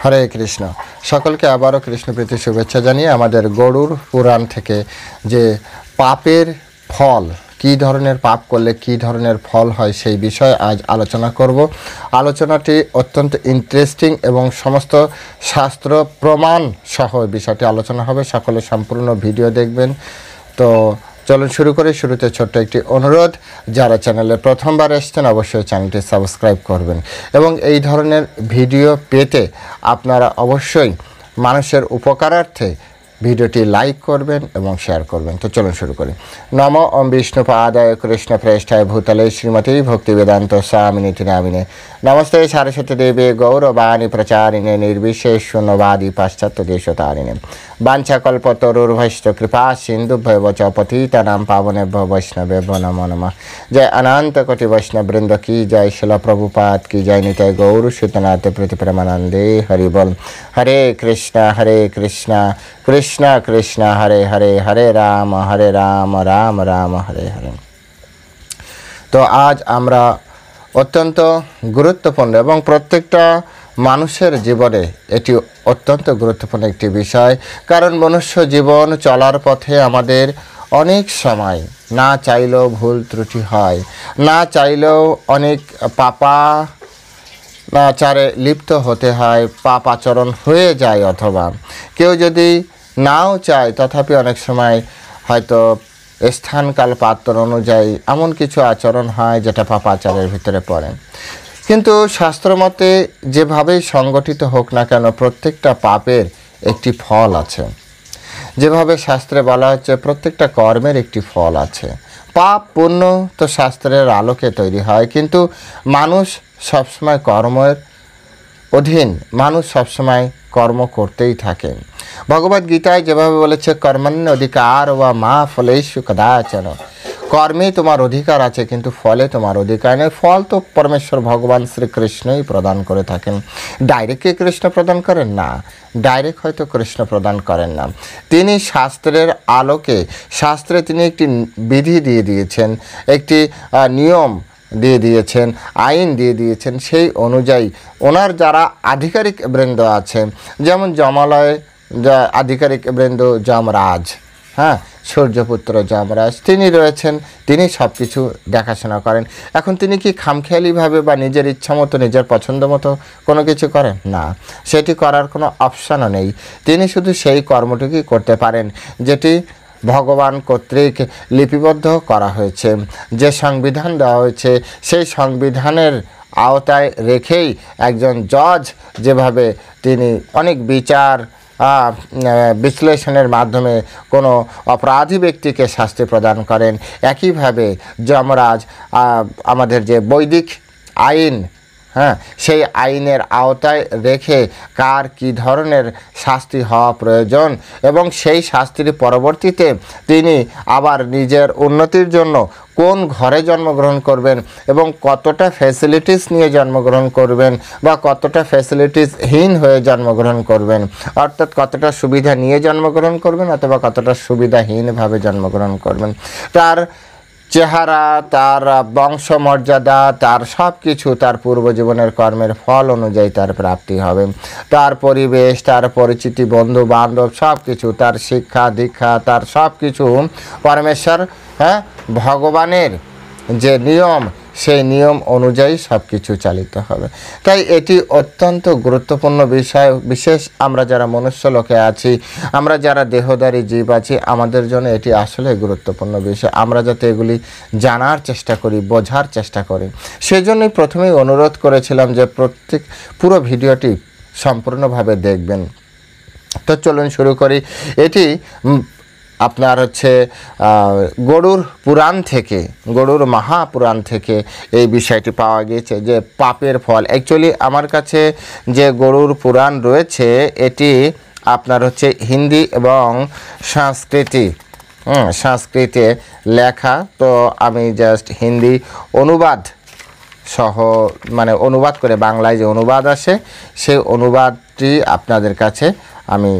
হরে কৃষ্ণ। সকলকে আবারও কৃষ্ণপ্রীতি শুভেচ্ছা জানিয়ে আমাদের গরুড় পুরাণ থেকে যে পাপের ফল, কী ধরনের পাপ করলে কী ধরনের ফল হয় সেই বিষয়ে আজ আলোচনা করব। আলোচনাটি অত্যন্ত ইন্টারেস্টিং এবং সমস্ত শাস্ত্র প্রমাণ সহ বিষয়টি আলোচনা হবে। সকলে সম্পূর্ণ ভিডিও দেখবেন। তো চলুন শুরু করি। শুরুতে ছোট্ট একটি অনুরোধ, যারা চ্যানেলে প্রথমবার এসছেন অবশ্যই চ্যানেলটি সাবস্ক্রাইব করবেন এবং এই ধরনের ভিডিও পেতে আপনারা অবশ্যই মানুষের উপকারার্থে ভিডিওটি লাইক করবেন এবং শেয়ার করবেন। তো চলুন শুরু করি। নমো ওম বিষ্ণুপাদায় কৃষ্ণ প্রেষ্ঠায় ভূতলে শ্রীমতী ভক্তিবেদান্ত স্বামিনীতি নামিনে নমস্তে সারস্বতী দেবী গৌরবাণী প্রচারিণে নির্বিশেষ শূন্যবাদী পাশ্চাত্য দেশতারিণে বাঞ্ছাকল্পতরুর্ভৈশ্চ কৃপা সিন্ধুভ্যৈব চ পতিতানাং পাবনেভ্যো বৈষ্ণবেভ্যো নমো নমঃ। জয় অনন্ত কোটি বৈষ্ণব বৃন্দ কি জয়, শিল প্রভুপাদ কি জয়, নিতাই গৌর সুতনাথ প্রীতি প্রেমানন্দে হরি বল। হরে কৃষ্ণ কৃষ্ণ কৃষ্ণ হরে হরে, হরে রাম রাম রাম হরে হরে। তো আজ আমরা অত্যন্ত গুরুত্বপূর্ণ এবং প্রত্যেকটা মানুষের জীবনে এটি অত্যন্ত গুরুত্বপূর্ণ একটি বিষয়, কারণ মনুষ্য জীবন চলার পথে আমাদের অনেক সময় না চাইলেও ভুল ত্রুটি হয়, না চাইলেও অনেক পাপাচারে লিপ্ত হতে হয়, পাপ আচরণ হয়ে যায়, অথবা কেউ যদি নাও চায় তথাপি অনেক সময় হয়তো স্থানকাল পাত্র অনুযায়ী এমন কিছু আচরণ হয় যেটা পাপাচারের ভিতরে পড়ে। কিন্তু শাস্ত্রমতে যেভাবেই সংগঠিত হোক না কেন প্রত্যেকটা পাপের একটি ফল আছে। যেভাবে শাস্ত্রে বলা হচ্ছে প্রত্যেকটা কর্মের একটি ফল আছে। পাপ পুণ্য তো শাস্ত্রের আলোকে তৈরি হয়, কিন্তু মানুষ সবসময় কর্মের অধীন, মানুষ সবসময় কর্ম করতেই থাকে। ভগবদ্ গীতায় যেভাবে বলেছে কর্মণ্য অধিকার বা মা ফলেষু কদাচন, কর্মে তোমার অধিকার আছে কিন্তু ফলে তোমার অধিকার নেই। ফল তো পরমেশ্বর ভগবান শ্রীকৃষ্ণই প্রদান করে থাকেন। ডাইরেক্ট কি কৃষ্ণ প্রদান করেন? না, ডাইরেক্ট হয়তো কৃষ্ণ প্রদান করেন না। তিনি শাস্ত্রের আলোকে, শাস্ত্রে তিনি একটি বিধি দিয়ে দিয়েছেন, একটি নিয়ম দিয়ে দিয়েছেন, আইন দিয়ে দিয়েছেন। সেই অনুযায়ী ওনার যারা আধিকারিক বৃন্দ আছে, যেমন যমালয় আধিকারিক বৃন্দ যমরাজ, হ্যাঁ, সূর্যপুত্র যমরাজ তিনি রয়েছেন, তিনি সব কিছু দেখাশোনা করেন। এখন তিনি কি খামখেয়ালিভাবে বা নিজের ইচ্ছা মতো নিজের পছন্দ মতো কোনো কিছু করেন? না, সেটি করার কোনো অপশানও নেই। তিনি শুধু সেই কর্মটুকুই করতে পারেন যেটি ভগবান কর্তৃক লিপিবদ্ধ করা হয়েছে, যে সংবিধান দেওয়া হয়েছে সেই সংবিধানের আওতায় রেখেই একজন জজ যেভাবে তিনি অনেক বিচার বিশ্লেষণের মাধ্যমে কোনো অপরাধী ব্যক্তিকে শাস্তি প্রদান করেন, একইভাবে যমরাজ আমাদের যে বৈদিক আইন, হ্যাঁ, সেই আইনের আওতায় রেখে কার কী ধরনের শাস্তি হওয়া প্রয়োজন এবং সেই শাস্তির পরবর্তীতে তিনি আবার নিজের উন্নতির জন্য কোন ঘরে জন্মগ্রহণ করবেন এবং কতটা ফ্যাসিলিটিস নিয়ে জন্মগ্রহণ করবেন বা কতটা ফ্যাসিলিটিসহীন হয়ে জন্মগ্রহণ করবেন, অর্থাৎ কতটা সুবিধা নিয়ে জন্মগ্রহণ করবেন অথবা কতটা সুবিধাহীনভাবে জন্মগ্রহণ করবেন, তার চেহারা, তার বংশমর্যাদা, তার সব কিছু তার পূর্বজীবনের কর্মের ফল অনুযায়ী তার প্রাপ্তি হবে। তার পরিবেশ, তার পরিচিতি, বন্ধু বান্ধব সব কিছু, তার শিক্ষা দীক্ষা, তার সব কিছু পরমেশ্বর, হ্যাঁ, ভগবানের যে নিয়ম সেই নিয়ম অনুযায়ী সব কিছু চালিত হবে। তাই এটি অত্যন্ত গুরুত্বপূর্ণ বিষয়। বিশেষ আমরা যারা মনুষ্য লোকে আছি, আমরা যারা দেহধারী জীব আছি, আমাদের জন্য এটি আসলে গুরুত্বপূর্ণ বিষয়। আমরা যাতে এগুলি জানার চেষ্টা করি, বোঝার চেষ্টা করি, সেজন্যই প্রথমেই অনুরোধ করেছিলাম যে পুরো ভিডিওটি সম্পূর্ণভাবে দেখবেন। তো চলুন শুরু করি। এটি আপনার হচ্ছে গরুড় পুরাণ থেকে, গরুড় মহাপুরাণ থেকে এই বিষয়টি পাওয়া গিয়েছে যে পাপের ফল। অ্যাকচুয়ালি আমার কাছে যে গরুড় পুরাণ রয়েছে এটি আপনার হচ্ছে হিন্দি এবং সংস্কৃতে লেখা। তো আমি জাস্ট হিন্দি অনুবাদ সহ, মানে অনুবাদ করে বাংলায় যে অনুবাদ আসে সেই অনুবাদটি আপনাদের কাছে আমি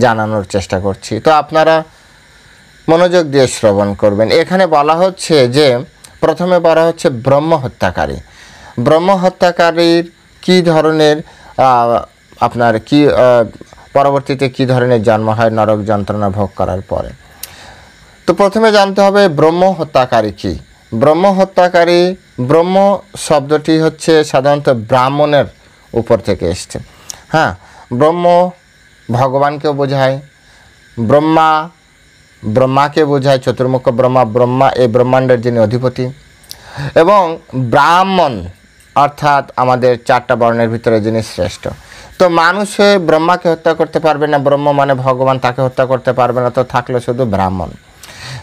জানানোর চেষ্টা করছি। তো আপনারা মনোযোগ দিয়ে শ্রবণ করবেন। এখানে বলা হচ্ছে যে প্রথমে বলা হচ্ছে ব্রহ্ম হত্যাকারী। ব্রহ্ম হত্যাকারীর কী ধরনের আপনার কি পরবর্তীতে কি ধরনের জন্ম হয় নরক যন্ত্রণা ভোগ করার পরে। তো প্রথমে জানতে হবে ব্রহ্ম হত্যাকারী কি। ব্রহ্ম হত্যাকারী, ব্রহ্ম শব্দটি হচ্ছে সাধারণত ব্রাহ্মণের উপর থেকে এসছে। হ্যাঁ, ব্রহ্ম ভগবানকেও বোঝায়, ব্রহ্মাকে বোঝায়, চতুর্মুখ ব্রহ্মা এই ব্রহ্মাণ্ডের যিনি অধিপতি, এবং ব্রাহ্মণ অর্থাৎ আমাদের 4টা বর্ণের ভিতরে যিনি শ্রেষ্ঠ। তো মানুষ ব্রহ্মাকে হত্যা করতে পারবে না, ব্রহ্ম মানে ভগবান, তাকে হত্যা করতে পারবে না, তো থাকলো শুধু ব্রাহ্মণ।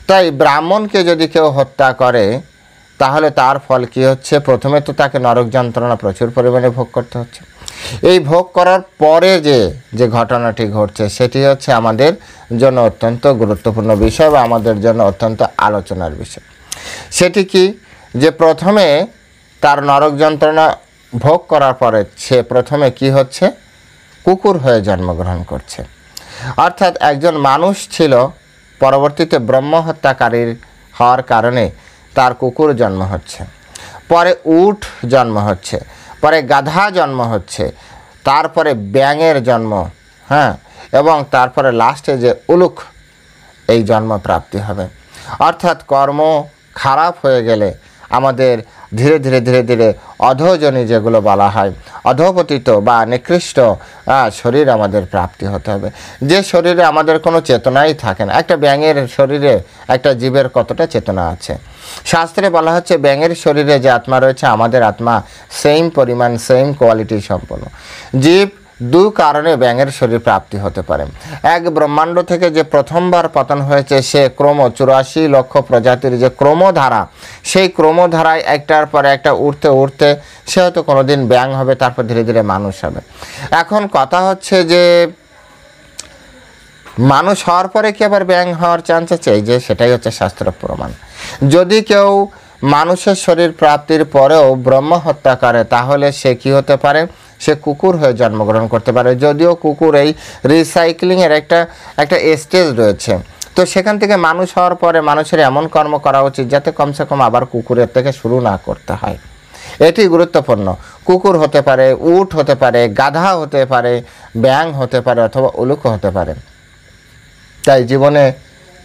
তাই ব্রাহ্মণকে যদি কেউ হত্যা করে তাহলে তার ফল কি হচ্ছে? প্রথমে তো তাকে নরক যন্ত্রণা প্রচুর পরিমাণে ভোগ করতে হচ্ছে। এই ভোগ করার পরে যে ঘটনাটি ঘটছে সেটি হচ্ছে আমাদের জন্য অত্যন্ত গুরুত্বপূর্ণ বিষয় বা আমাদের জন্য অত্যন্ত আলোচনার বিষয়। সেটি কি? যে প্রথমে তার নরক যন্ত্রণা ভোগ করার পরে সে প্রথমে কি হচ্ছে? কুকুর হয়ে জন্মগ্রহণ করছে। অর্থাৎ একজন মানুষ ছিল, পরবর্তীতে ব্রহ্ম হত্যাকারীর হওয়ার কারণে তার কুকুর জন্ম হচ্ছে, পরে উট জন্ম হচ্ছে, পরে গাধা জন্ম হচ্ছে, তারপরে ব্যাঙের জন্ম, হ্যাঁ, এবং তারপরে লাস্টে যে উলুক, এই জন্ম প্রাপ্তি হবে। অর্থাৎ কর্ম খারাপ হয়ে গেলে আমাদের ধীরে ধীরে ধীরে ধীরে অধোজনী যেগুলো বলা হয়, অধোপতিত বা নিকৃষ্ট শরীর আমাদের প্রাপ্তি হতে হবে, যে শরীরে আমাদের কোনো চেতনাই থাকে না। একটা ব্যাঙের শরীরে একটা জীবের কতটা চেতনা আছে? শাস্ত্রে বলা হচ্ছে ব্যাঙের শরীরে যে আত্মা রয়েছে আমাদের আত্মা সেম পরিমাণ, সেম কোয়ালিটি সম্পন্ন। জীব দু কারণে ব্যাঙের শরীর প্রাপ্তি হতে পারে। এক, ব্রহ্মাণ্ড থেকে যে প্রথমবার পতন হয়েছে সে ক্রম 84 লক্ষ প্রজাতির যে ক্রমধারা, সেই ক্রমধারায় একটার পর একটা উঠতে উঠতে সে হয়তো কোনোদিন ব্যাঙ হবে, তারপর ধীরে ধীরে মানুষ হবে। এখন কথা হচ্ছে যে মানুষ হওয়ার পরে কি আবার ব্যাঙ হওয়ার চান্স আছে? এই যে সেটাই হচ্ছে শাস্ত্র প্রমাণ। যদি কেউ মানুষের শরীর প্রাপ্তির পরেও ব্রহ্ম হত্যা করে তাহলে সে কি হতে পারে? সে কুকুর হয়ে জন্মগ্রহণ করতে পারে। যদিও কুকুর এই রিসাইক্লিংয়ের একটা স্টেজ রয়েছে, তো সেখান থেকে মানুষ হওয়ার পরে মানুষের এমন কর্ম করা উচিত যাতে কমসে কম আবার কুকুরের থেকে শুরু না করতে হয়। এটি গুরুত্বপূর্ণ। কুকুর হতে পারে, উট হতে পারে, গাধা হতে পারে, ব্যাঙ হতে পারে, অথবা উলুক হতে পারে। তাই জীবনে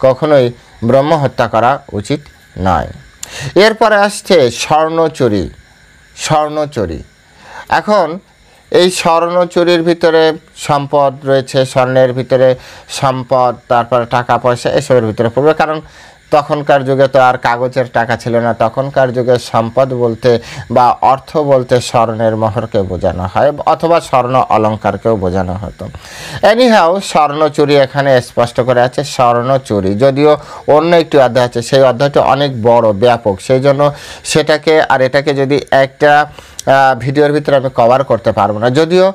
কখনোই ব্রহ্ম হত্যা করা উচিত নয়। এরপরে আসছে স্বর্ণচুরি। এখন এই স্বর্ণচুরির ভিতরে সম্পদ রয়েছে, স্বর্ণের ভিতরে সম্পদ, তারপরে টাকা পয়সা এসবের ভিতরে পড়বে। কারণ তখনকার যুগে তো আর কাগজের টাকা ছিল না, তখনকার যুগে সম্পদ বলতে বা অর্থ বলতে স্বর্ণের মোহরকে বোঝানো হয়, অথবা স্বর্ণ অলঙ্কারকেও বোঝানো হতো। এনিহাও স্বর্ণচুরি এখানে স্পষ্ট করে আছে স্বর্ণচুরি। যদিও অন্য একটি অধ্যায় আছে, সেই অধ্যায়টা অনেক বড় ব্যাপক, সেই জন্য সেটাকে আর এটাকে যদি একটা ভিডিওর ভিতরে আমি কভার করতে পারবো না। যদিও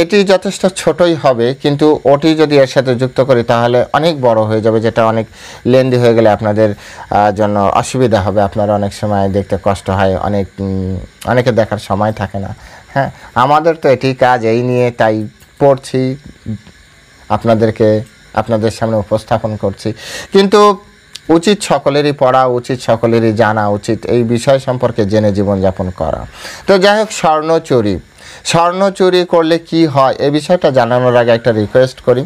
এটি যথেষ্ট ছোটই হবে, কিন্তু ওটি যদি এর সাথে যুক্ত করি তাহলে অনেক বড় হয়ে যাবে, যেটা অনেক লেন্দি হয়ে গেলে আপনাদের জন্য অসুবিধা হবে। আপনারা অনেক সময় দেখতে কষ্ট হয়, অনেকে দেখার সময় থাকে না। হ্যাঁ, আমাদের তো এটি কাজ, এই নিয়ে তাই পড়ছি, আপনাদের সামনে উপস্থাপন করছি। কিন্তু উচিত সকলেরই পড়া উচিত, সকলেরই জানা উচিত, এই বিষয় সম্পর্কে জেনে জীবনযাপন করা। তো যাই হোক, স্বর্ণচুরি করলে কি হয় এই বিষয়টা জানানোর আগে একটা রিকোয়েস্ট করি,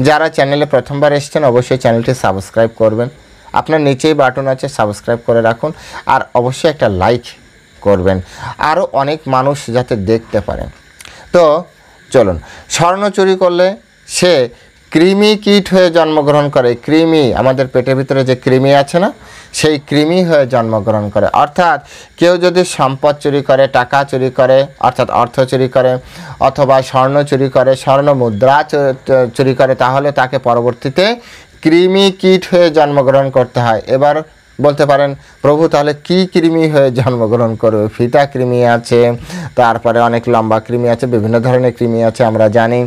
যারা চ্যানেলে প্রথমবার এসেছেন অবশ্যই চ্যানেলটি সাবস্ক্রাইব করবেন। আপনার নিচেই বাটন আছে, সাবস্ক্রাইব করে রাখুন, আর অবশ্যই একটা লাইক করবেন, আরও অনেক মানুষ যাতে দেখতে পারেন। তো চলুন, স্বর্ণচুরি করলে সে কৃমি কীট হয়ে জন্মগ্রহণ করে। কৃমি, আমাদের পেটের ভিতরে যে কৃমি আছে না, সেই কৃমি হয়ে জন্মগ্রহণ করে। অর্থাৎ কেউ যদি সম্পদ চুরি করে, টাকা চুরি করে, অর্থাৎ অর্থ চুরি করে, অথবা স্বর্ণ চুরি করে, স্বর্ণ মুদ্রা চুরি করে, তাহলে তাকে পরবর্তীতে কৃমি কীট হয়ে জন্মগ্রহণ করতে হয়। এবার বলতে পারেন, প্রভু তাহলে কি কৃমি হয়ে জন্মগ্রহণ করবে? ফিতা কৃমি আছে, তারপরে অনেক লম্বা কৃমি আছে, বিভিন্ন ধরনের কৃমি আছে আমরা জানি।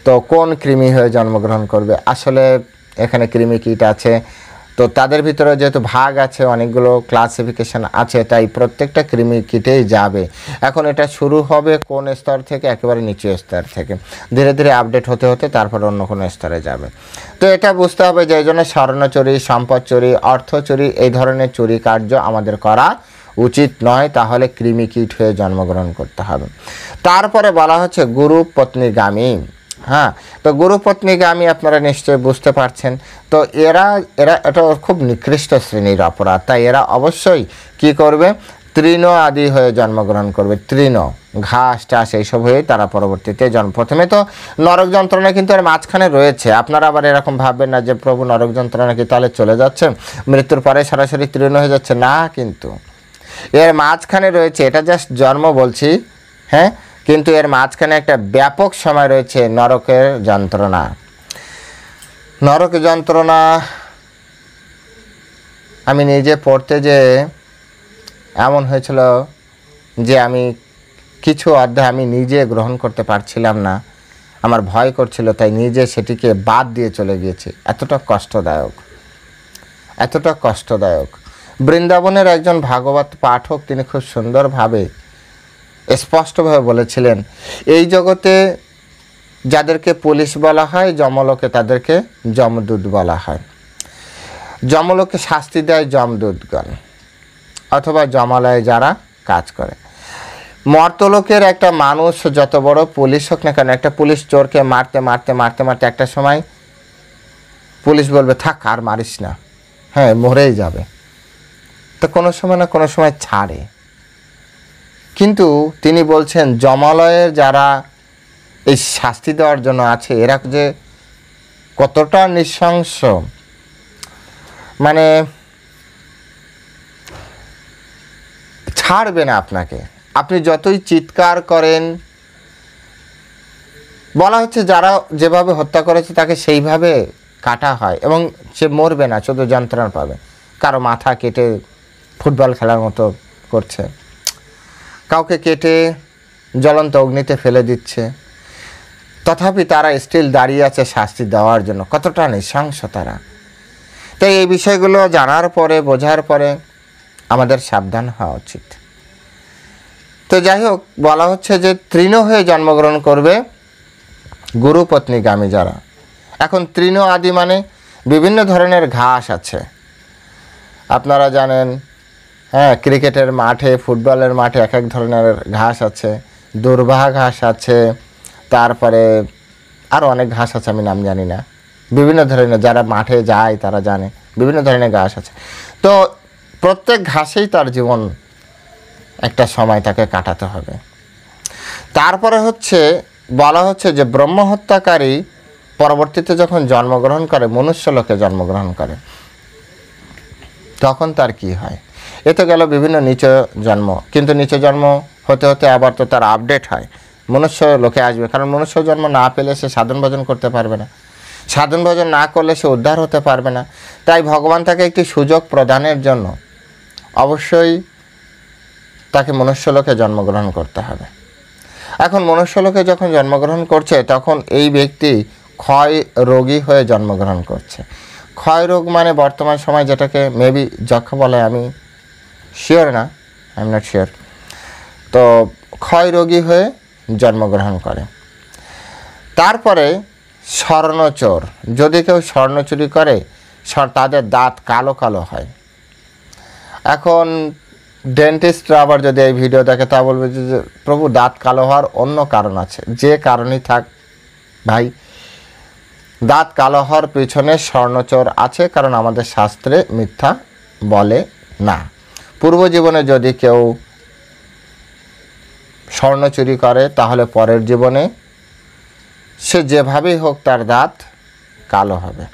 তো কোন কৃমি হয়ে জন্মগ্রহণ করবে? আসলে এখানে কৃমি কীট আছে, তো তাদের ভিতরে যেহেতু ভাগ আছে, অনেকগুলো ক্লাসিফিকেশন আছে, তাই প্রত্যেকটা কৃমি কীটেই যাবে। এখন এটা শুরু হবে কোন স্তর থেকে? একেবারে নিচু স্তর থেকে, ধীরে ধীরে আপডেট হতে হতে তারপর অন্য কোনো স্তরে যাবে। তো এটা বুঝতে হবে যে এই জন্য স্বর্ণ চুরি, সম্পদ চুরি, অর্থ চুরি, এই ধরনের চুরি কার্য আমাদের করা উচিত নয়, তাহলে কৃমিকীট হয়ে জন্মগ্রহণ করতে হবে। তারপরে বলা হচ্ছে গুরু পত্নীগামী। হ্যাঁ, তো গুরু পত্নীগামী আপনারা নিশ্চয়ই বুঝতে পারছেন। তো এরা এটা খুব নিকৃষ্ট শ্রেণীর অপরাধ, তাই এরা অবশ্যই কি করবে, তৃণ আদি হয়ে জন্মগ্রহণ করবে। তৃণ, ঘাস টাস এইসব হয়ে তারা পরবর্তীতে প্রথমে তো নরক যন্ত্রণা কিন্তু এর মাঝখানে রয়েছে। আপনারা আবার এরকম ভাববেন না যে প্রভু নরক যন্ত্রণা কি তাহলে চলে যাচ্ছে, মৃত্যুর পরে সরাসরি তৃণ হয়ে যাচ্ছে, না, কিন্তু এর মাঝখানে রয়েছে। এটা জাস্ট জন্ম বলছি, হ্যাঁ, কিন্তু এর মাঝখানে একটা ব্যাপক সময় রয়েছে নরকের যন্ত্রণা। নরক যন্ত্রণা আমি নিজে পড়তে যে এমন হয়েছিল যে আমি কিছু অধ্যায় আমি নিজে গ্রহণ করতে পারছিলাম না, আমার ভয় করছিল, তাই নিজে সেটিকে বাদ দিয়ে চলে গিয়েছি। এতটা কষ্টদায়ক, এতটা কষ্টদায়ক। বৃন্দাবনের একজন ভাগবত পাঠক তিনি খুব সুন্দরভাবে স্পষ্টভাবে বলেছিলেন, এই জগতে যাদেরকে পুলিশ বলা হয়, যমলোকে তাদেরকে যমদূত বলা হয়। যমলোকে শাস্তি দেয় যমদূতগণ অথবা যমালয়ে যারা কাজ করে। মর্তলোকের একটা মানুষ যত বড় পুলিশ হোক না কেন, একটা পুলিশ চোরকে মারতে মারতে মারতে মারতে একটা সময় পুলিশ বলবে থাক আর মারিস না, হ্যাঁ মরেই যাবে, তো কোনো সময় না কোনো সময় ছাড়ে। কিন্তু তিনি বলছেন যমালয়ের যারা এই শাস্তি দেওয়ার জন্য আছে, এরা যে কতটা নৃশংস, মানে ছাড়বে না আপনাকে, আপনি যতই চিৎকার করেন। বলা হচ্ছে যারা যেভাবে হত্যা করেছে তাকে সেইভাবে কাটা হয় এবং সে মরবে না, শুধু যন্ত্রণা পাবে। কারো মাথা কেটে ফুটবল খেলার মতো করছে, কাউকে কেটে জ্বলন্ত অগ্নিতে ফেলে দিচ্ছে, তথাপি তারা স্টিল দাঁড়িয়ে আছে শাস্তি দেওয়ার জন্য। কতটা নৃশংস তারা! তাই এই বিষয়গুলো জানার পরে, বোঝার পরে আমাদের সাবধান হওয়া উচিত। তো যাই হোক, বলা হচ্ছে যে তৃণ হয়ে জন্মগ্রহণ করবে গুরু পত্নীগামী যারা। এখন তৃণ আদি মানে বিভিন্ন ধরনের ঘাস আছে, আপনারা জানেন। হ্যাঁ, ক্রিকেটের মাঠে, ফুটবলের মাঠে এক এক ধরনের ঘাস আছে, দুর্বাহ ঘাস আছে, তারপরে আরও অনেক ঘাস আছে, আমি নাম জানি না। বিভিন্ন ধরনের, যারা মাঠে যায় তারা জানে, বিভিন্ন ধরনের ঘাস আছে। তো প্রত্যেক ঘাসেই তার জীবন একটা সময় তাকে কাটাতে হবে। তারপরে হচ্ছে বলা হচ্ছে যে ব্রহ্মহত্যাকারী পরবর্তীতে যখন জন্মগ্রহণ করে, মনুষ্যলোকে জন্মগ্রহণ করে, তখন তার কি হয়? এ তো গেল বিভিন্ন নিচ জন্ম, কিন্তু নিচ জন্ম হতে হতে আবার তো তার আপডেট হয়, মনুষ্য লোকে আসবে। কারণ মনুষ্য জন্ম না পেলে সে সাধন ভজন করতে পারবে না, সাধন ভজন না করলে সে উদ্ধার হতে পারবে না। তাই ভগবান তাকে একটি সুযোগ প্রদানের জন্য অবশ্যই তাকে মনুষ্যলোকে জন্মগ্রহণ করতে হবে। এখন মনুষ্যলোকে যখন জন্মগ্রহণ করছে, তখন এই ব্যক্তি ক্ষয় রোগী হয়ে জন্মগ্রহণ করছে। ক্ষয় রোগ মানে বর্তমান সময় যেটাকে মেবি যক্ষ বলে, আমি শিওর না, আই এম নট শিওর। তো ক্ষয় রোগী হয়ে জন্মগ্রহণ করে। তারপরে স্বর্ণচোর, যদি কেউ স্বর্ণ চুরি করে, তাদের দাঁত কালো কালো হয়। এখন ডেন্টিস্টরা আবার যদি এই ভিডিও দেখে, তা বলবে যে প্রভু দাঁত কালো হওয়ার অন্য কারণ আছে। যে কারণই থাক ভাই, দাঁত কালো হওয়ার পিছনে স্বর্ণচোর আছে, কারণ আমাদের শাস্ত্রে মিথ্যা বলে না। পূর্ব জীবনে যদি কেউ স্বর্ণ চুরি করে, তাহলে পরের জীবনে সে যেভাবেই হোক তার দাঁত কালো হবে।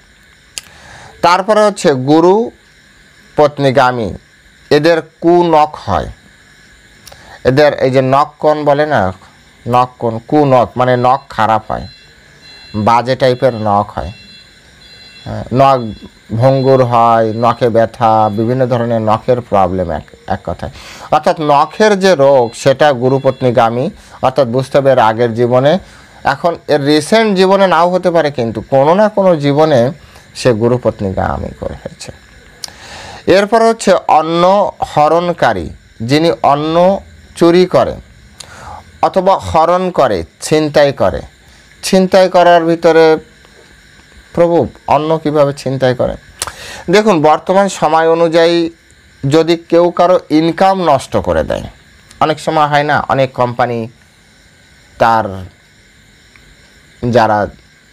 তারপরে হচ্ছে গুরু পত্নীগামী, এদের কুনখ হয়। এদের এই যে নখ কোণ বলে না, নখ কোণ, কুনখ মানে নখ খারাপ হয়, বাজে টাইপের নখ হয়, নখ ভঙ্গুর হয়, নখে ব্যথা, বিভিন্ন ধরনের নখের প্রবলেম, এক কথায়। অর্থাৎ নখের যে রোগ, সেটা গুরুপত্নীগামী, অর্থাৎ বুঝতে হবে এর আগের জীবনে, এখন এর রিসেন্ট জীবনে নাও হতে পারে, কিন্তু কোনো না কোনো জীবনে সে গুরুপত্নীগামী করে হয়েছে। এরপর হচ্ছে অন্ন হরণকারী, যিনি অন্ন চুরি করে অথবা হরণ করে, ছিনতাই করে। ছিনতাই করার ভিতরে প্রভু অন্ন কিভাবে ছিনতাই করে? দেখুন, বর্তমান সময় অনুযায়ী যদি কেউ কারো ইনকাম নষ্ট করে দেয়, অনেক সময় হয় না, অনেক কোম্পানি তার যারা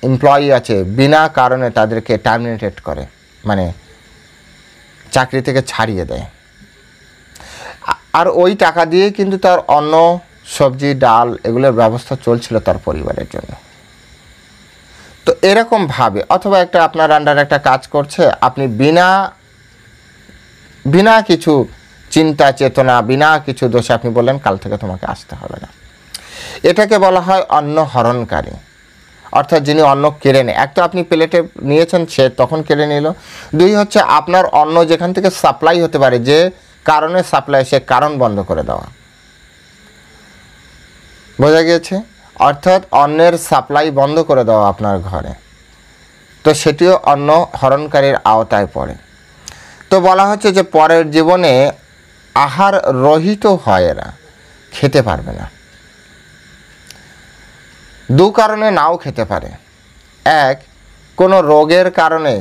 এমপ্লয়ি আছে বিনা কারণে তাদেরকে টার্মিনেটেড করে, মানে চাকরি থেকে ছাড়িয়ে দেয়, আর ওই টাকা দিয়ে কিন্তু তার অন্য সবজি ডাল এগুলোর ব্যবস্থা চলছিল তার পরিবারের জন্য। তো এরকমভাবে অথবা একটা আপনার আন্ডারে একটা কাজ করছে, আপনি বিনা কিছু চিন্তা চেতনা, বিনা কিছু দোষে আপনি বললেন কাল থেকে তোমাকে আসতে হবে না। এটাকে বলা হয় অন্ন হরণকারী, অর্থাৎ যিনি অন্ন কেড়ে নেয়। এক তো আপনি প্লেটে নিয়েছেন, সে তখন কেড়ে নিল। দুই হচ্ছে আপনার অন্ন যেখান থেকে সাপ্লাই হতে পারে, যে কারণে সাপ্লাই, সে কারণ বন্ধ করে দেওয়া। বোঝা গিয়েছে? অর্থাৎ অন্নের সাপ্লাই বন্ধ করে দেওয়া আপনার ঘরে, তো সেটিও অন্ন হরণকারীর আওতায় পড়ে। তো বলা হচ্ছে যে পরের জীবনে আহার রহিত হয়, এরা খেতে পারবে না। দু কারণে নাও খেতে পারে। এক, কোনো রোগের কারণে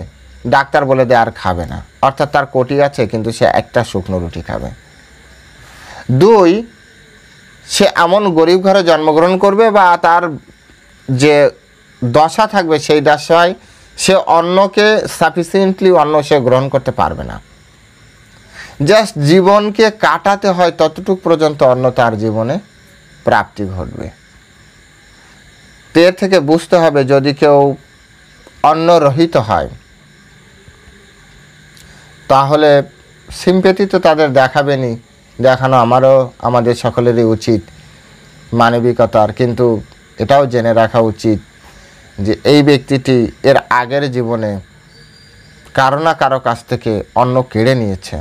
ডাক্তার বলে দেয় আর খাবে না, অর্থাৎ তার কোটি আছে কিন্তু সে একটা শুকনো রুটি খাবে। দুই, সে এমন গরিব ঘরে জন্মগ্রহণ করবে বা তার যে দশা থাকবে সেই দশায় সে অন্নকে সাফিসিয়েন্টলি অন্ন সে গ্রহণ করতে পারবে না। জাস্ট জীবনকে কাটাতে হয় ততটুক পর্যন্ত অন্ন তার জীবনে প্রাপ্তি ঘটবে। তো এর থেকে বুঝতে হবে যদি কেউ অন্নরহিত হয় তাহলে সিম্প্যাথি তো তাদের দেখাবেনি, দেখানো আমাদের সকলেরই উচিত মানবিকতার, কিন্তু এটাও জেনে রাখা উচিত যে এই ব্যক্তিটি এর আগের জীবনে কারো না কারো কাছ থেকে অন্ন কেড়ে নিয়েছে।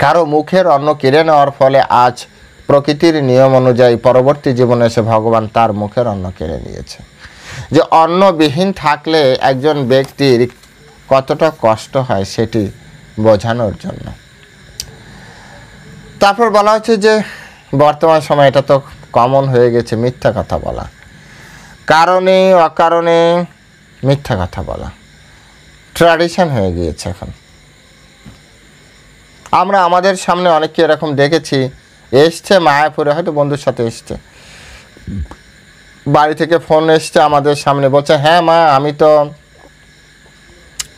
কারো মুখের অন্ন কেড়ে নেওয়ার ফলে আজ প্রকৃতির নিয়ম অনুযায়ী পরবর্তী জীবনে এসে ভগবান তার মুখের অন্ন কেড়ে নিয়েছে। যে অন্নবিহীন থাকলে একজন ব্যক্তির কতটা কষ্ট হয় সেটি বোঝানোর জন্য। তারপর বলা হচ্ছে যে বর্তমান সময় এটা তো কমন হয়ে গেছে, মিথ্যা কথা বলা, কারণে অকারণে মিথ্যা কথা বলা ট্র্যাডিশন হয়ে গিয়েছে এখন। আমরা আমাদের সামনে অনেককে এরকম দেখেছি, এসছে মায়াপুরে, হয়তো বন্ধুর সাথে এসছে, বাড়ি থেকে ফোন এসছে আমাদের সামনে, বলছে হ্যাঁ মা আমি তো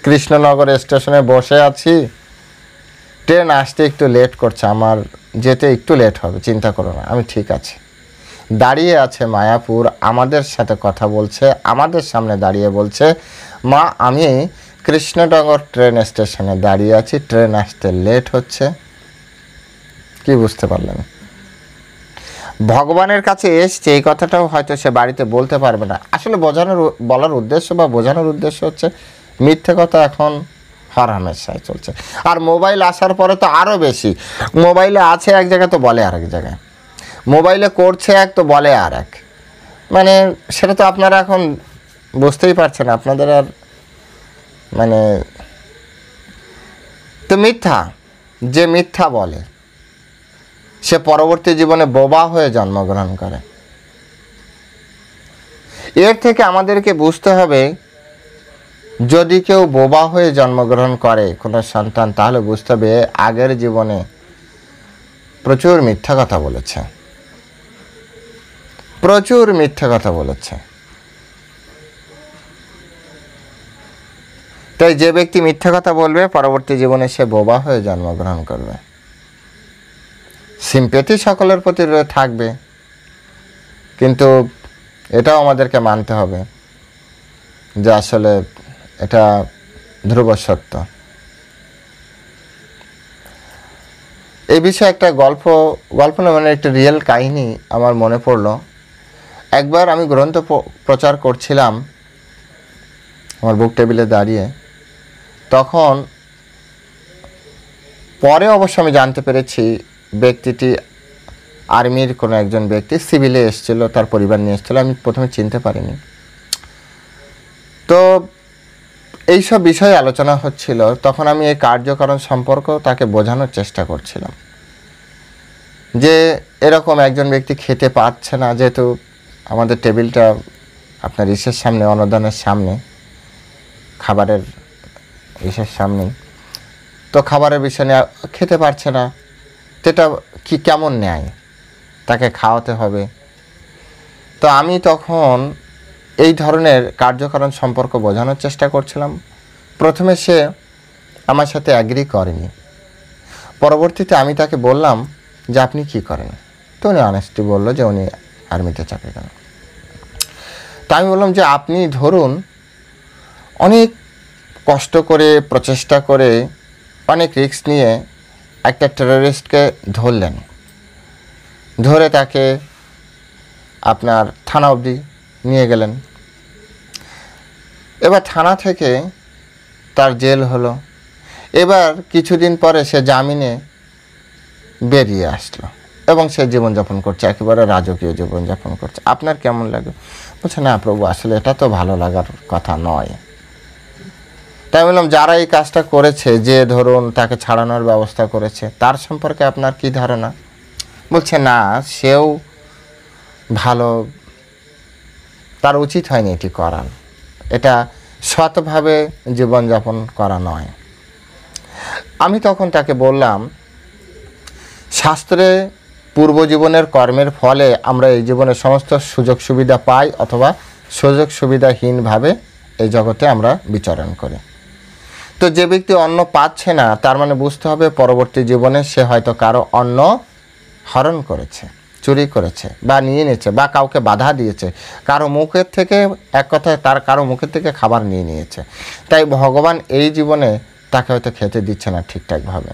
কৃষ্ণনগর স্টেশনে বসে আছি, ট্রেন আসতে একটু লেট করছে, আমার যেতে একটু লেট হবে, চিন্তা করো না। আমি ঠিক আছে। দাঁড়িয়ে আছে মায়াপুর, আমাদের সাথে কথা বলছে, আমাদের সামনে দাঁড়িয়ে বলছে মা আমি কৃষ্ণনগর ট্রেন স্টেশনে দাঁড়িয়ে আছি, ট্রেন আসতে লেট হচ্ছে। কি বুঝতে পারলেন? ভগবানের কাছে এসছে, এই কথাটাও হয়তো সে বাড়িতে বলতে পারবে না। আসলে বলার উদ্দেশ্য বা বোঝানোর উদ্দেশ্য হচ্ছে মিথ্যে কথা এখন হরহামেশাই চলছে। আর মোবাইল আসার পরে তো আরও বেশি, মোবাইলে আছে এক জায়গায় তো বলে আরেক জায়গায়, মোবাইলে করছে এক তো বলে আর এক, মানে সেটা তো আপনারা এখন বুঝতেই পারছেন, আপনাদের আর মানে তো মিথ্যা, যে মিথ্যা বলে সে পরবর্তী জীবনে বোবা হয়ে জন্মগ্রহণ করে। এর থেকে আমাদেরকে বুঝতে হবে যদি কেউ বোবা হয়ে জন্মগ্রহণ করে কোনো সন্তান, তাহলে বুঝতে হবে আগের জীবনে প্রচুর মিথ্যা কথা বলেছে, প্রচুর মিথ্যা কথা বলেছে। তাই যে ব্যক্তি মিথ্যা কথা বলবে পরবর্তী জীবনে সে বোবা হয়ে জন্মগ্রহণ করবে। সিম্প্যাথি সকলের প্রতি থাকবে, কিন্তু এটাও আমাদেরকে মানতে হবে যে আসলে এটা ধ্রুব সত্য। এই বিষয়ে একটা গল্প না, মানে একটা রিয়েল কাহিনী আমার মনে পড়লো। একবার আমি গ্রন্থ প্রচার করছিলাম আমার বুক টেবিলে দাঁড়িয়ে, তখন পরে অবশ্য আমি জানতে পেরেছি ব্যক্তিটি আর্মির কোনো একজন ব্যক্তি, সিভিলে এসেছিল, তার পরিবার নিয়ে এসেছিলো। আমি প্রথমে চিনতে পারিনি। তো এইসব বিষয়ে আলোচনা হচ্ছিল, তখন আমি এই কার্যকারণ সম্পর্ক তাকে বোঝানোর চেষ্টা করছিলাম যে এরকম একজন ব্যক্তি খেতে পারছে না, যেহেতু আমাদের টেবিলটা আপনার ইসের সামনে, অন্নদানের সামনে, খাবারের ইসের সামনে, তো খাবারের বিষয় নিয়ে খেতে পারছে না, সেটা কি কেমন ন্যায়? তাকে খাওয়াতে হবে। তো আমি তখন এই ধরনের কার্যকারণ সম্পর্ক বোঝানোর চেষ্টা করছিলাম। প্রথমে সে আমার সাথে অ্যাগ্রি করেনি। পরবর্তীতে আমি তাকে বললাম যে আপনি কি করেন? তো উনি অনেস্টলি বললো যে উনি আর্মিতে চাকরি করেন। তা আমি বললাম যে আপনি ধরুন অনেক কষ্ট করে, প্রচেষ্টা করে, অনেক রিস্ক নিয়ে একটা টেররিস্টকে ধরলেন, ধরে তাকে আপনার থানা অবধি নিয়ে গেলেন। এবার থানা থেকে তার জেল হলো। এবার কিছুদিন পরে সে জামিনে বেরিয়ে আসলো এবং সে জীবনযাপন করছে, একেবারে রাজকীয় জীবনযাপন করছে। আপনার কেমন লাগে? বলছে না প্রভু, আসলে এটা তো ভালো লাগার কথা নয়। তাই বললাম যারা এই কাজটা করেছে, যে ধরুন তাকে ছাড়ানোর ব্যবস্থা করেছে, তার সম্পর্কে আপনার কি ধারণা? বলছে না, সেও ভালো, তার উচিত হয়নি এটি করার, এটা সৎভাবে জীবনযাপন করা নয়। আমি তখন তাকে বললাম, শাস্ত্রে পূর্বজীবনের কর্মের ফলে আমরা এই জীবনে সমস্ত সুযোগ সুবিধা পাই অথবা সুযোগ সুবিধাহীনভাবে এই জগতে আমরা বিচরণ করি। তো যে ব্যক্তি অন্ন পাচ্ছে না, তার মানে বুঝতে হবে পরবর্তী জীবনে সে হয়তো কারো অন্ন হরণ করেছে, চুরি করেছে, বা নিয়ে নিয়েছে, বা কাউকে বাধা দিয়েছে, কারো মুখের থেকে, এক কথায় তার কারো মুখের থেকে খাবার নিয়ে নিয়েছে। তাই ভগবান এই জীবনে তাকে হয়তো খেতে দিচ্ছে না ঠিকঠাকভাবে।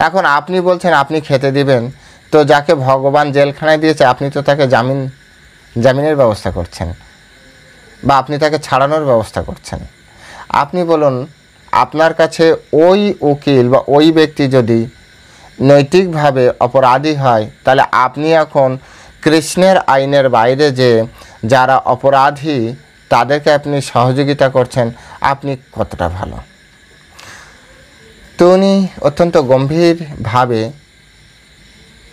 এখন আপনি বলছেন আপনি খেতে দিবেন, তো যাকে ভগবান জেলখানায় দিয়েছে আপনি তো তাকে জামিনের ব্যবস্থা করছেন, বা আপনি তাকে ছাড়ানোর ব্যবস্থা করছেন। আপনি বলুন, আপনার কাছে ওই উকিল বা ওই ব্যক্তি যদি নৈতিকভাবে অপরাধী হয়, তাহলে আপনি এখন কৃষ্ণের আইনের বাইরে যে যারা অপরাধী তাদেরকে আপনি সহযোগিতা করছেন, আপনি কতটা ভালো? তো উনি অত্যন্ত গম্ভীরভাবে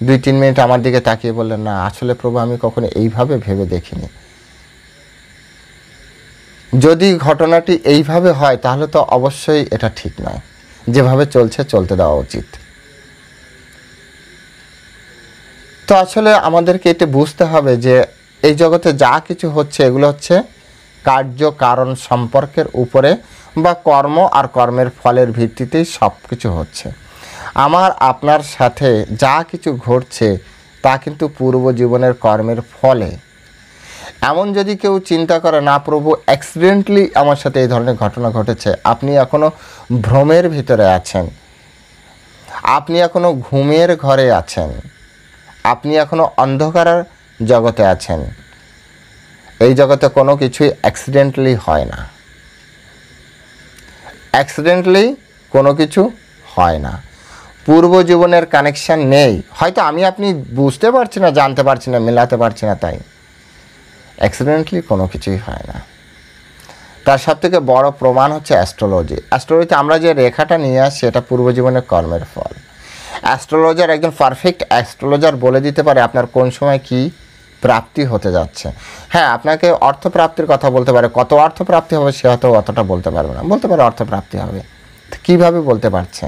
2-3 মিনিট আমার দিকে তাকিয়ে বললেন, না আসলে প্রভু, আমি কখনো এইভাবে ভেবে দেখিনি। যদি ঘটনাটি এইভাবে হয় তাহলে তো অবশ্যই এটা ঠিক নয়, যেভাবে চলছে চলতে দেওয়া উচিত। তো আসলে আমাদেরকে এটা বুঝতে হবে যে এই জগতে যা কিছু হচ্ছে এগুলো হচ্ছে কার্য কারণ সম্পর্কের উপরে, বা কর্ম আর কর্মের ফলের ভিত্তিতেই সব কিছু হচ্ছে। আমার আপনার সাথে যা কিছু ঘটছে তা কিন্তু পূর্ব জীবনের কর্মের ফলে। এমন যদি কেউ চিন্তা করে, না প্রভু অ্যাক্সিডেন্টলি আমার সাথে এই ধরনের ঘটনা ঘটেছে, আপনি এখনও ভ্রমের ভিতরে আছেন, আপনি এখনও ঘুমের ঘরে আছেন, আপনি এখনও অন্ধকার জগতে আছেন। এই জগতে কোনো কিছুই অ্যাক্সিডেন্টলি হয় না, অ্যাক্সিডেন্টলি কোনো কিছু হয় না। পূর্ব জীবনের কানেকশান নেই, হয়তো আমি আপনি বুঝতে পারছি না, জানতে পারছি না, মেলাতে পারছি না, তাই অ্যাক্সিডেন্টলি কোনো কিছুই হয় না। তার সবথেকে বড় প্রমাণ হচ্ছে অ্যাস্ট্রোলজি। অ্যাস্ট্রোলজিতে আমরা যে রেখাটা নিয়ে আসছি এটা পূর্বজীবনের কর্মের ফল। অ্যাস্ট্রোলজার, একজন পারফেক্ট অ্যাস্ট্রোলজার বলে দিতে পারে আপনার কোন সময় কি প্রাপ্তি হতে যাচ্ছে। হ্যাঁ, আপনাকে অর্থপ্রাপ্তির কথা বলতে পারে, কত অর্থপ্রাপ্তি হবে সে হয়তো অতটা বলতে পারবে না, বলতে পারে অর্থপ্রাপ্তি হবে। কীভাবে বলতে পারছে?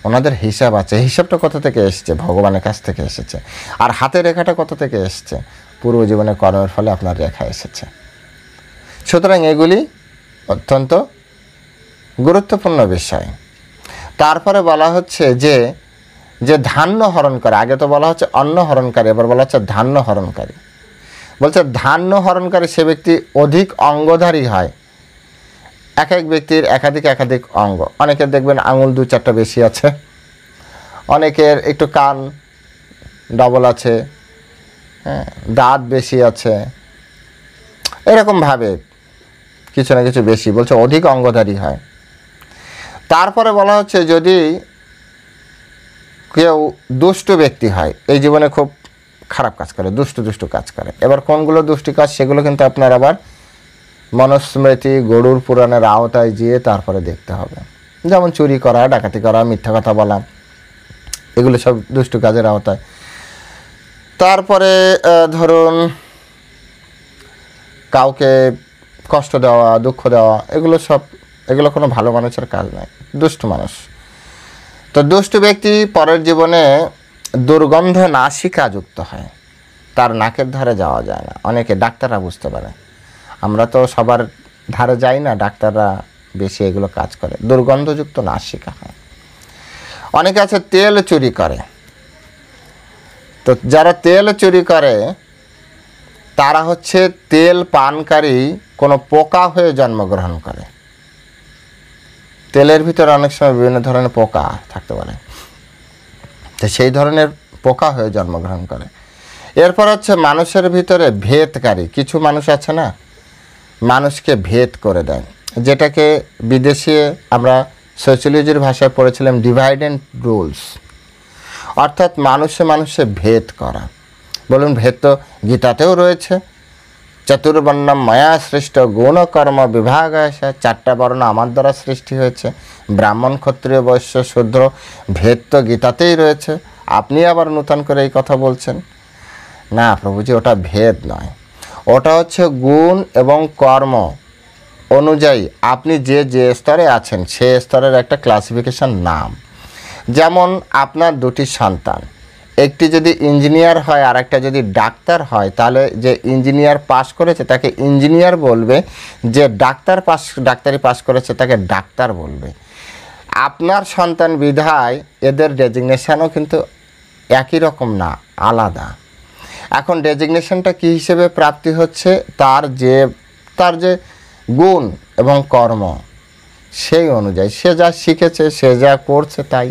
ওনাদের হিসাব আছে। হিসাবটা কোথা থেকে এসছে? ভগবানের কাছ থেকে এসেছে। আর হাতের রেখাটা কোথা থেকে এসছে? পূর্বজীবনের কর্মের ফলে আপনার রেখা এসেছে। সুতরাং এগুলি অত্যন্ত গুরুত্বপূর্ণ বিষয়। তারপরে বলা হচ্ছে যে ধান্য হরণ করে, আগে তো বলা হচ্ছে অন্ন হরণকারী, এবার বলা হচ্ছে ধান্য হরণকারী। বলছে ধান্য হরণকারী সে ব্যক্তি অধিক অঙ্গধারী হয়। এক এক ব্যক্তির একাধিক অঙ্গ। অনেকের দেখবেন আঙুল 2-4টা বেশি আছে, অনেকের একটু কান ডবল আছে, হ্যাঁ, দাঁত বেশি আছে, এরকমভাবে কিছু না কিছু বেশি, বলছে অধিক অঙ্গধারী হয়। তারপরে বলা হচ্ছে যদি কেউ দুষ্ট ব্যক্তি হয়, এই জীবনে খুব খারাপ কাজ করে, দুষ্টু কাজ করে। এবার কোনগুলো দুষ্টি কাজ সেগুলো কিন্তু আপনার আবার মনুস্মৃতি গরুর পুরাণের আওতায় গিয়ে তারপরে দেখতে হবে। যেমন চুরি করা, ডাকাতি করা, মিথ্যা কথা বলা, এগুলো সব দুষ্টু কাজের আওতায়। তারপরে ধরুন কাউকে কষ্ট দেওয়া, দুঃখ দেওয়া, এগুলো কোনো ভালো মানুষের কাজ নয়, দুষ্ট মানুষ। তো দুষ্টু ব্যক্তি পরের জীবনে দুর্গন্ধ নাসিকা যুক্ত হয়, তার নাকের ধারে যাওয়া যায় না। অনেকে ডাক্তাররা বুঝতে পারে, আমরা তো সবার ধারে যাই না, ডাক্তাররা বেশি এগুলো কাজ করে। দুর্গন্ধযুক্ত নাসিকা হয়। অনেকে আছে তেল চুরি করে, তো যারা তেল চুরি করে তারা হচ্ছে তেল পানকারী কোনো পোকা হয়ে জন্মগ্রহণ করে। তেলের ভিতরে অনেক সময় বিভিন্ন ধরনের পোকা থাকতে পারে, তো সেই ধরনের পোকা হয়ে জন্মগ্রহণ করে। এরপর হচ্ছে মানুষের ভিতরে ভেদকারী, কিছু মানুষ আছে না, মানুষকে ভেদ করে দেয়, যেটাকে বিদেশে আমরা সোশিওলজির ভাষায় পড়েছিলাম ডিভাইড অ্যান্ড রুলস, অর্থাৎ মানুষে মানুষে ভেদ করা। বলুন, ভেদ তো গীতাতেও রয়েছে, চতুর্বর্ণম মায়া সৃষ্ট গুণ কর্ম বিভাগ আছে, 4টা বর্ণ আমার দ্বারা সৃষ্টি হয়েছে, ব্রাহ্মণ ক্ষত্রিয় বৈশ্য শূদ্র, ভেদ তো গীতাতেই রয়েছে। আপনি আবার নূতন করে এই কথা বলছেন। না প্রভুজি, ওটা ভেদ নয়, ওটা হচ্ছে গুণ এবং কর্ম অনুযায়ী আপনি যে যে স্তরে আছেন সে স্তরের একটা ক্লাসিফিকেশন নাম। যেমন আপনার 2টি সন্তান, একটি যদি ইঞ্জিনিয়ার হয় আর একটা যদি ডাক্তার হয়, তাহলে যে ইঞ্জিনিয়ার পাস করেছে তাকে ইঞ্জিনিয়ার বলবে, যে ডাক্তারি পাস করেছে তাকে ডাক্তার বলবে। আপনার সন্তান বিধায় এদের ডেজিগনেশনও কিন্তু একই রকম না, আলাদা। এখন ডেজিগনেশনটা কী হিসেবে প্রাপ্তি হচ্ছে, তার যে গুণ এবং কর্ম সেই অনুযায়ী সে যা শিখেছে, সে যা করছে তাই।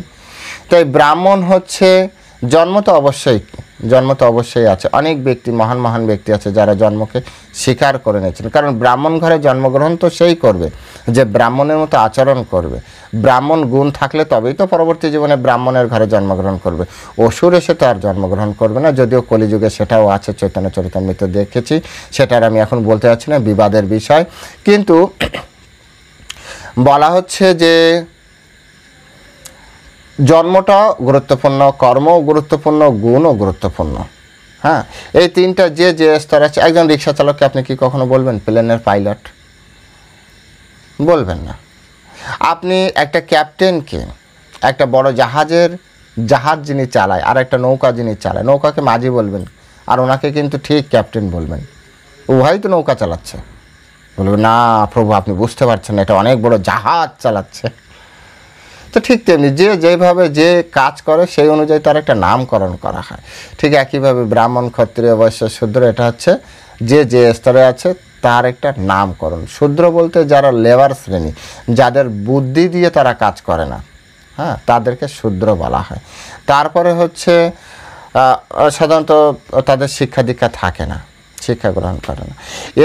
তাই ব্রাহ্মণ হচ্ছে জন্ম তো অবশ্যই আছে। অনেক ব্যক্তি, মহান মহান ব্যক্তি আছে যারা জন্মকে স্বীকার করে নিয়েছেন, কারণ ব্রাহ্মণ ঘরে জন্মগ্রহণ তো সেই করবে যে ব্রাহ্মণের মতো আচরণ করবে। ব্রাহ্মণ গুণ থাকলে তবেই তো পরবর্তী জীবনে ব্রাহ্মণের ঘরে জন্মগ্রহণ করবে। অসুর এসে তো আর জন্মগ্রহণ করবে না, যদিও কলিযুগে সেটাও আছে, চৈতন্য চরিতামৃতে দেখেছি, সেটার আমি এখন বলতে চাচ্ছি না, বিবাদের বিষয়। কিন্তু বলা হচ্ছে যে জন্মটা গুরুত্বপূর্ণ, কর্মও গুরুত্বপূর্ণ, গুণও গুরুত্বপূর্ণ। হ্যাঁ, এই 3টা যে যে স্তর আছে। একজন রিক্সা চালককে আপনি কি কখনো বলবেন প্লেনের পাইলট? বলবেন না। আপনি একটা ক্যাপ্টেনকে, একটা বড় জাহাজ যিনি চালায় আর একটা নৌকা যিনি চালায়, নৌকাকে মাঝি বলবেন, আর ওনাকে কিন্তু ঠিক ক্যাপ্টেন বলবেন। উভয়ই তো নৌকা চালাচ্ছে। বলবেন না প্রভু, আপনি বুঝতে পারছেন না, এটা অনেক বড় জাহাজ চালাচ্ছে। তো ঠিক তেমনি যেভাবে যে কাজ করে সেই অনুযায়ী তার একটা নামকরণ করা হয়। ঠিক একইভাবে ব্রাহ্মণ ক্ষত্রিয় বৈশ্য শূদ্র, এটা হচ্ছে যে যে স্তরে আছে তার একটা নামকরণ। শূদ্র বলতে যারা লেবার শ্রেণী, যাদের বুদ্ধি দিয়ে তারা কাজ করে না, হ্যাঁ, তাদেরকে শূদ্র বলা হয়। তারপরে হচ্ছে সাধারণত তাদের শিক্ষা দীক্ষা থাকে না, শিক্ষা গ্রহণ করে না।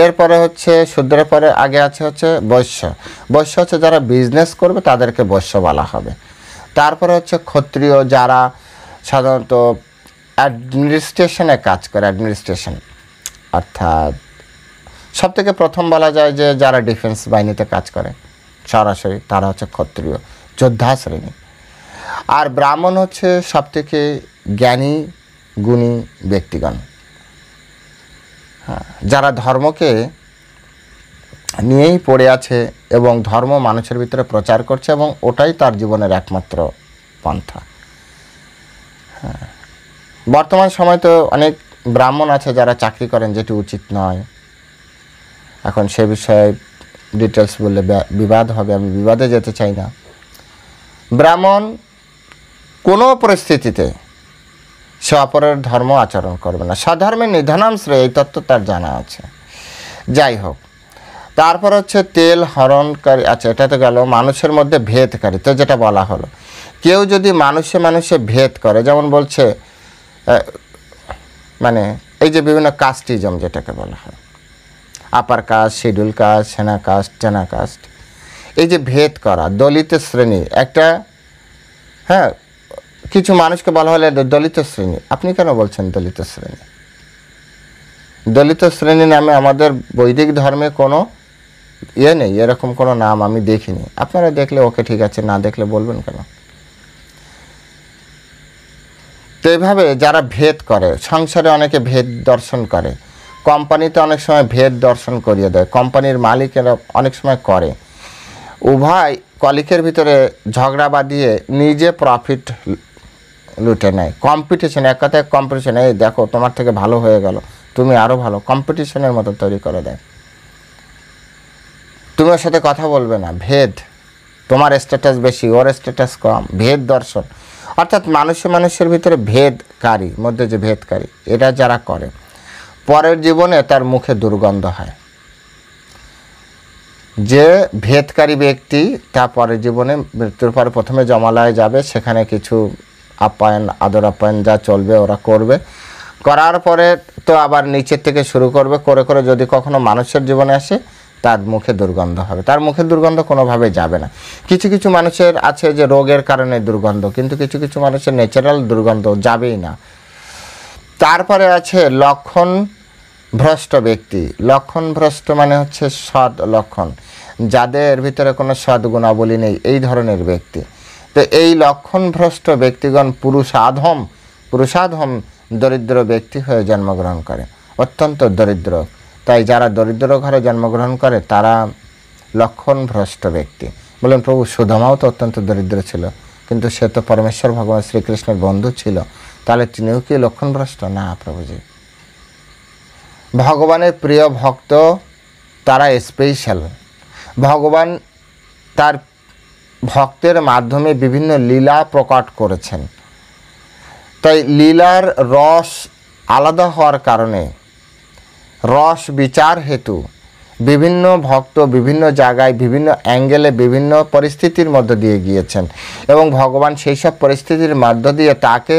এরপরে হচ্ছে শূদ্রের পরে আগে আছে হচ্ছে বৈশ্য। বৈশ্য হচ্ছে যারা বিজনেস করবে তাদেরকে বৈশ্য বলা হবে। তারপরে হচ্ছে ক্ষত্রিয়, যারা সাধারণত অ্যাডমিনিস্ট্রেশনে কাজ করে, অ্যাডমিনিস্ট্রেশন অর্থাৎ সবথেকে প্রথম বলা যায় যে যারা ডিফেন্স বাহিনীতে কাজ করে সরাসরি, তারা হচ্ছে ক্ষত্রিয়, যোদ্ধা শ্রেণী। আর ব্রাহ্মণ হচ্ছে সবথেকে জ্ঞানী গুণী ব্যক্তিগণ, যারা ধর্মকে নিয়েই পড়ে আছে এবং ধর্ম মানুষের ভিতরে প্রচার করছে এবং ওটাই তার জীবনের একমাত্র পন্থা। হ্যাঁ, বর্তমান সময় তো অনেক ব্রাহ্মণ আছে যারা চাকরি করেন, যেটি উচিত নয়। এখন সে বিষয়ে ডিটেলস বললে বিবাদ হবে, আমি বিবাদে যেতে চাই না। ব্রাহ্মণ কোনো পরিস্থিতিতে সে অপরের ধর্ম আচরণ করবে না, স্বধর্মের নিধনাম শ্রেয়, এই তত্ত্ব তার জানা আছে। যাই হোক, তারপর হচ্ছে তেল হরণকারী। আচ্ছা, এটা তো গেল মানুষের মধ্যে ভেদকারী। তো যেটা বলা হলো, কেউ যদি মানুষে ভেদ করে, যেমন বলছে মানে এই যে বিভিন্ন কাস্টিজম যেটাকে বলা হয়, আপার কাস্ট, শিডিউল কাস্ট, সেনা কাস্ট, জেনা কাস্ট, এই যে ভেদ করা, দলিত শ্রেণী একটা, হ্যাঁ, কিছু মানুষকে বলা হলে দলিত শ্রেণী। আপনি কেন বলছেন দলিত শ্রেণী? দলিত শ্রেণী নামে আমাদের বৈদিক ধর্মে কোনো নেই, এরকম কোনো নাম আমি দেখিনি। আপনারা দেখলে ওকে, ঠিক আছে, না দেখলে বলবেন কেন? তো এইভাবে যারা ভেদ করে, সংসারে অনেকে ভেদ দর্শন করে, কোম্পানিতে অনেক সময় ভেদ দর্শন করিয়ে দেয়, কোম্পানির মালিকেরা অনেক সময় করে। উভয় কলিকের ভিতরে ঝগড়া বাঁধিয়ে নিজে প্রফিট লুটে নেয়। কম্পিটিশন, এক কথায় কম্পিটিশন, এই দেখো তোমার থেকে ভালো হয়ে গেল, তুমি আরও ভালো, কম্পিটিশনের মতো তৈরি করে দেয়। তুমি ওর সাথে কথা বলবে না, ভেদ, তোমার স্ট্যাটাস বেশি, ওর স্ট্যাটাস কম, ভেদ দর্শন, অর্থাৎ মানুষের ভিতরে ভেদকারী, মধ্যে যে ভেদকারী, এটা যারা করে পরের জীবনে তার মুখে দুর্গন্ধ হয়। যে ভেদকারী ব্যক্তি তা পরের জীবনে মৃত্যুর পরে প্রথমে জমালয়ে যাবে, সেখানে কিছু আপ্যায়ন, আদর আপ্যায়ন যা চলবে ওরা করবে, করার পরে তো আবার নিচের থেকে শুরু করবে, করে করে যদি কখনো মানুষের জীবনে আসে তার মুখে দুর্গন্ধ হবে। তার মুখে দুর্গন্ধ কোনোভাবে যাবে না। কিছু কিছু মানুষের আছে যে রোগের কারণে দুর্গন্ধ, কিন্তু কিছু কিছু মানুষের ন্যাচারাল দুর্গন্ধ যাবেই না। তারপরে আছে লক্ষণ ভ্রষ্ট ব্যক্তি। লক্ষণ ভ্রষ্ট মানে হচ্ছে সৎ লক্ষণ, যাদের ভিতরে কোনো সৎ গুণাবলী নেই, এই ধরনের ব্যক্তি। তো এই লক্ষণ ভ্রষ্ট ব্যক্তিগণ পুরুষাধম দরিদ্র ব্যক্তি হয়ে জন্মগ্রহণ করে, অত্যন্ত দরিদ্র। তাই যারা দরিদ্র ঘরে জন্মগ্রহণ করে তারা লক্ষণ ভ্রষ্ট ব্যক্তি। বলেন প্রভু সুদামাও তো অত্যন্ত দরিদ্র ছিল, কিন্তু সে তো পরমেশ্বর ভগবান শ্রীকৃষ্ণের বন্ধু ছিল, তাহলে তিনিও কি লক্ষণ ভ্রষ্ট? না প্রভুজি। ভগবানের প্রিয় ভক্ত তারা স্পেশাল। ভগবান তার ভক্তের মাধ্যমে বিভিন্ন লীলা প্রকট করেছেন, তাই লীলার রস আলাদা হওয়ার কারণে রস বিচার হেতু বিভিন্ন ভক্ত বিভিন্ন জায়গায়, বিভিন্ন অ্যাঙ্গেলে, বিভিন্ন পরিস্থিতির মধ্য দিয়ে গিয়েছেন, এবং ভগবান সেই সব পরিস্থিতির মধ্য দিয়ে তাকে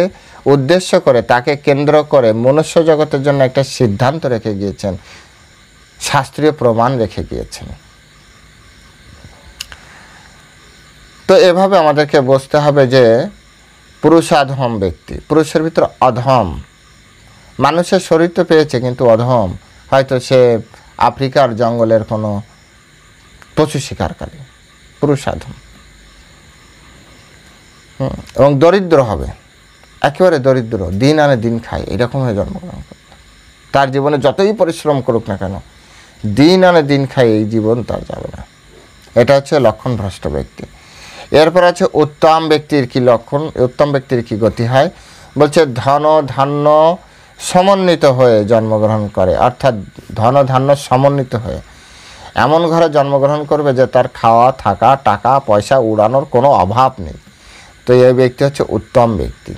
উদ্দেশ্য করে, তাকে কেন্দ্র করে মনুষ্য জগতের জন্য একটা সিদ্ধান্ত রেখে গিয়েছেন, শাস্ত্রীয় প্রমাণ রেখে গিয়েছেন। তো এভাবে আমাদেরকে বুঝতে হবে যে পুরুষাধম ব্যক্তি, পুরুষের ভিতর অধম, মানুষের শরীর তো পেয়েছে কিন্তু অধম, হয়তো সে আফ্রিকার জঙ্গলের কোনো পশু শিকারকারী, পুরুষাধম। এবং দরিদ্র হবে, একেবারে দরিদ্র, দিন আনে দিন খায়, এরকম হয়ে জন্মগ্রহণ করবে। তার জীবনে যতই পরিশ্রম করুক না কেন, দিন আনে দিন খায়, এই জীবন তার যাবে না। এটা হচ্ছে লক্ষণ ভ্রষ্ট ব্যক্তি। এরপর আছে উত্তম ব্যক্তির কি লক্ষণ, উত্তম ব্যক্তির কি গতি হয়? বলছে ধন ধান্য সমন্বিত হয়ে জন্মগ্রহণ করে, অর্থাৎ ধন ধান্য সমন্বিত হয়ে এমন ঘরে জন্মগ্রহণ করবে যে তার খাওয়া থাকা, টাকা পয়সা উড়ানোর কোনো অভাব নেই। তো এই ব্যক্তি হচ্ছে উত্তম ব্যক্তি।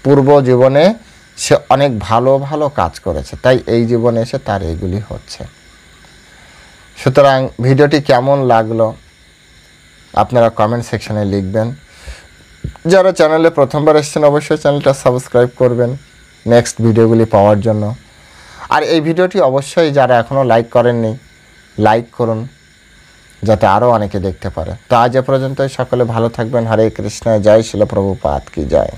পূর্ব জীবনে সে অনেক ভালো ভালো কাজ করেছে, তাই এই জীবনে এসে তার এইগুলি হচ্ছে। সুতরাং ভিডিওটি কেমন লাগলো আপনারা কমেন্ট সেকশনে লিখবেন। যারা চ্যানেলে প্রথমবার এসেছেন অবশ্যই চ্যানেলটা সাবস্ক্রাইব করবেন নেক্সট ভিডিওগুলি পাওয়ার জন্য। আর এই ভিডিওটি অবশ্যই যারা এখনও লাইক করেননি লাইক করুন, যাতে আরও অনেকে দেখতে পারে। তো আজ এ পর্যন্তই, সকলে ভালো থাকবেন। হরে কৃষ্ণ, জয় শিল প্রভুপাদ কি জয়।